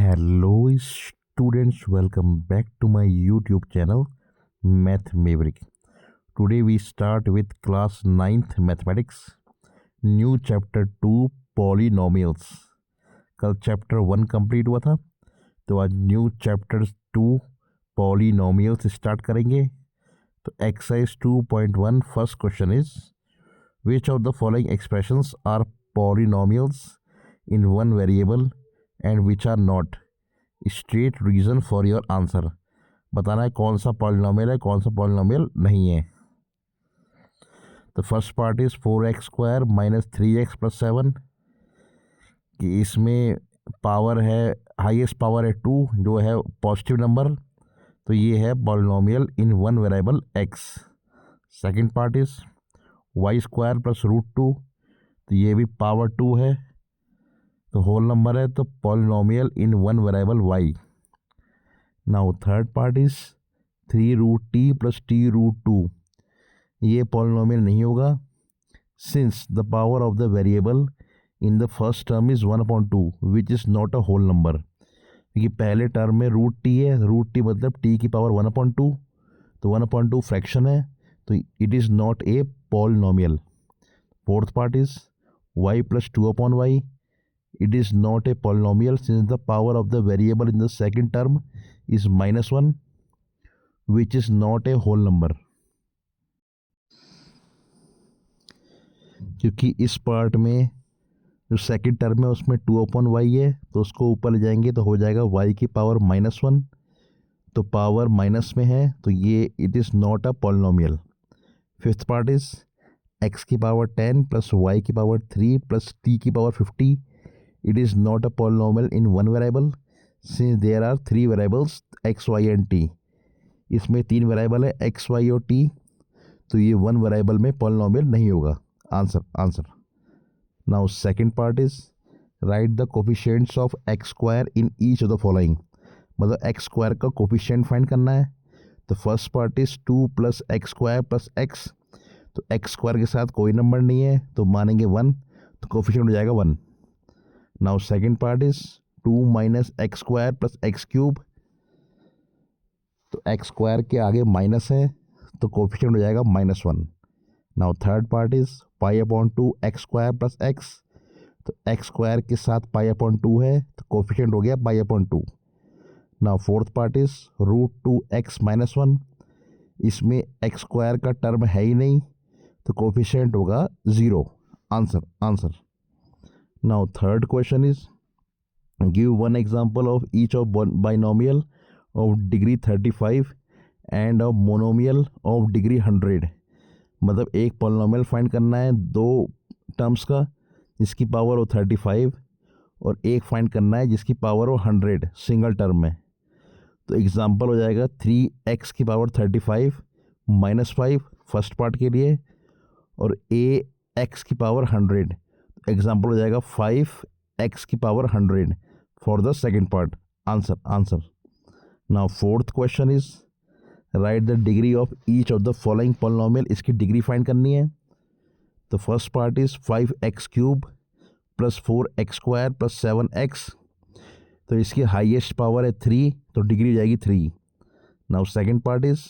Hello students, welcome back to my YouTube channel Math Maverick. Today we start with class 9th mathematics, new chapter 2 polynomials. कल chapter 1 complete हुआ था, तो आज new chapter 2 polynomials start करेंगे. तो exercise 2.1 first question is which of the following expressions are polynomials in one variable and which are not. Straight reason for your answer. बताना है कौन सा पॉलिनोमियल है, कौन सा पॉलिनोमियल नहीं है. तो first part is 4x² - 3x + 7 कि इसमें पावर है, हाईएस्ट पावर है 2 जो है पॉजिटिव नंबर, तो ये है polynomial in one variable x. Second part is y² + √2, तो ये भी पावर 2 है, तो होल नंबर है, तो polynomial in one variable y. Now third part is 3√t + t√2, ये पॉलिनोमियल नहीं होगा since the power of the variable in the first term is 1/2 which is not a whole number. क्योंकि पहले term में √t है, √t मतलब t की power 1/2, तो 1/2 फ्रैक्शन है, तो it is not a polynomial. Fourth part is y + 2/y, it is not a polynomial since the power of the variable in the second term is -1 which is not a whole number. क्योंकि इस part में जो second term है उसमें 2/y है, तो उसको ऊपर ले जाएंगे तो हो जाएगा y की पावर -1, तो पावर माइनस में है, तो ये it is not a polynomial. Fifth part is x की पावर 10 + y की पावर 3 + t की power 50. It is not a polynomial in one variable since there are 3 variables x, y and t. इसमें 3 variable है x, y और t, तो ये one variable में polynomial नहीं होगा. Answer. Now second part is right the coefficients of x² in each of the following. मतलब x² का कोफिशिएंट फाइंड करना है. तो first part is 2 + x² + x, तो x² के साथ कोई नंबर नहीं है, तो मानेंगे 1, तो कोफिशिएंट हो जाएगा 1. Now second part is 2 - x² + x³, तो x² के आगे माइनस है, तो कोफिशिएंट हो जाएगा -1. Now third part is π/2 x² + x, तो x² के साथ π/2 है, तो कोफिशिएंट हो गया π/2. Now fourth part is √2x - 1, इसमें x² का टर्म है ही नहीं, तो कोफिशिएंट होगा 0. Answer. Now third question is give one example of each of binomial of degree 35 and a monomial of degree 100. मतलब एक पॉलिनोमियल फाइंड करना है दो टर्म्स का जिसकी पावर हो 35 और एक फाइंड करना है जिसकी पावर हो 100 सिंगल टर्म में. तो एग्जांपल हो जाएगा 3x की पावर 35 - 5 फर्स्ट पार्ट के लिए, और ax की पावर 100. एग्जाम्पल हो जाएगा 5x की power 100 for the second part. Answer. Now fourth question is right the degree of each of the following polynomial. इसकी डिग्री फाइंड करनी है. तो first part is 5x³ + 4x² + 7x, तो इसकी हाईएस्ट पावर है 3, तो डिग्री हो जाएगी 3. Now second part is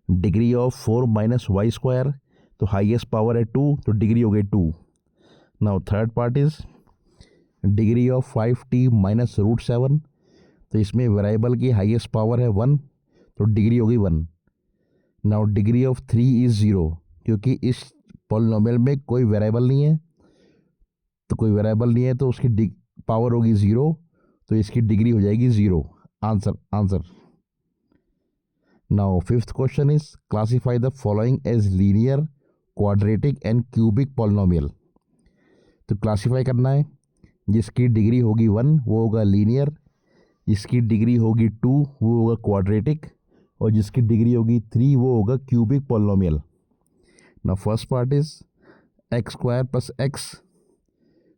degree of 4 - y², तो हाईएस्ट पावर है 2, तो डिग्री हो गई 2. Now third part is degree of 5t - √7, तो इसमें वेरिएबल की हाईएस्ट पावर है 1, तो डिग्री हो गई 1. नाउ डिग्री ऑफ 3 इज 0, क्योंकि इस पॉलिनोमियल में कोई वेरिएबल नहीं है, तो उसकी पावर होगी 0, तो इसकी डिग्री हो जाएगी 0. Answer. Now fifth question is classify the following as linear, quadratic and cubic polynomial. तो क्लासीफाई करना है, जिसकी डिग्री होगी 1 वो होगा लीनियर, जिसकी डिग्री होगी 2 वो होगा क्वाड्रेटिक, और जिसकी डिग्री होगी 3 वो होगा क्यूबिक पॉलिनोमियल. ना first part is x² + x,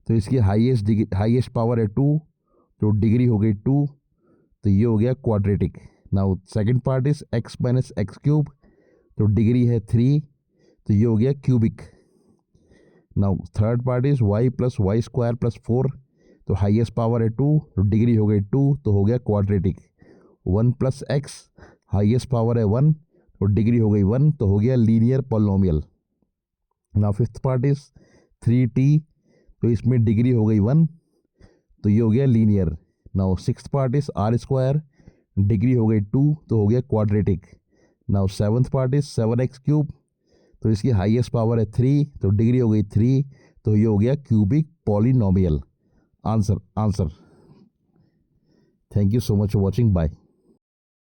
तो इसकी हाईएस्ट पावर है 2, तो डिग्री हो गई 2, तो ये हो गया quadratic. Now second part is x - x³, तो डिग्री है 3, तो ये हो गया cubic. Now third part is y + y² + 4, तो हाईएस्ट पावर है 2, तो डिग्री हो गई 2, तो हो गया क्वाड्रेटिक। 1 + x, हाईएस्ट पावर है 1, तो डिग्री हो गई 1, तो हो गया linear polynomial. Now fifth part is 3t, तो इसमें डिग्री हो गई 1, तो ये हो गया linear. Now sixth part is r², degree हो गई 2, तो हो गया quadratic. Now seventh part is 7x³, तो इसकी हाईएस्ट पावर है 3, तो डिग्री हो गई 3, तो ये हो गया cubic polynomial. Answer. Thank you so much for watching, bye.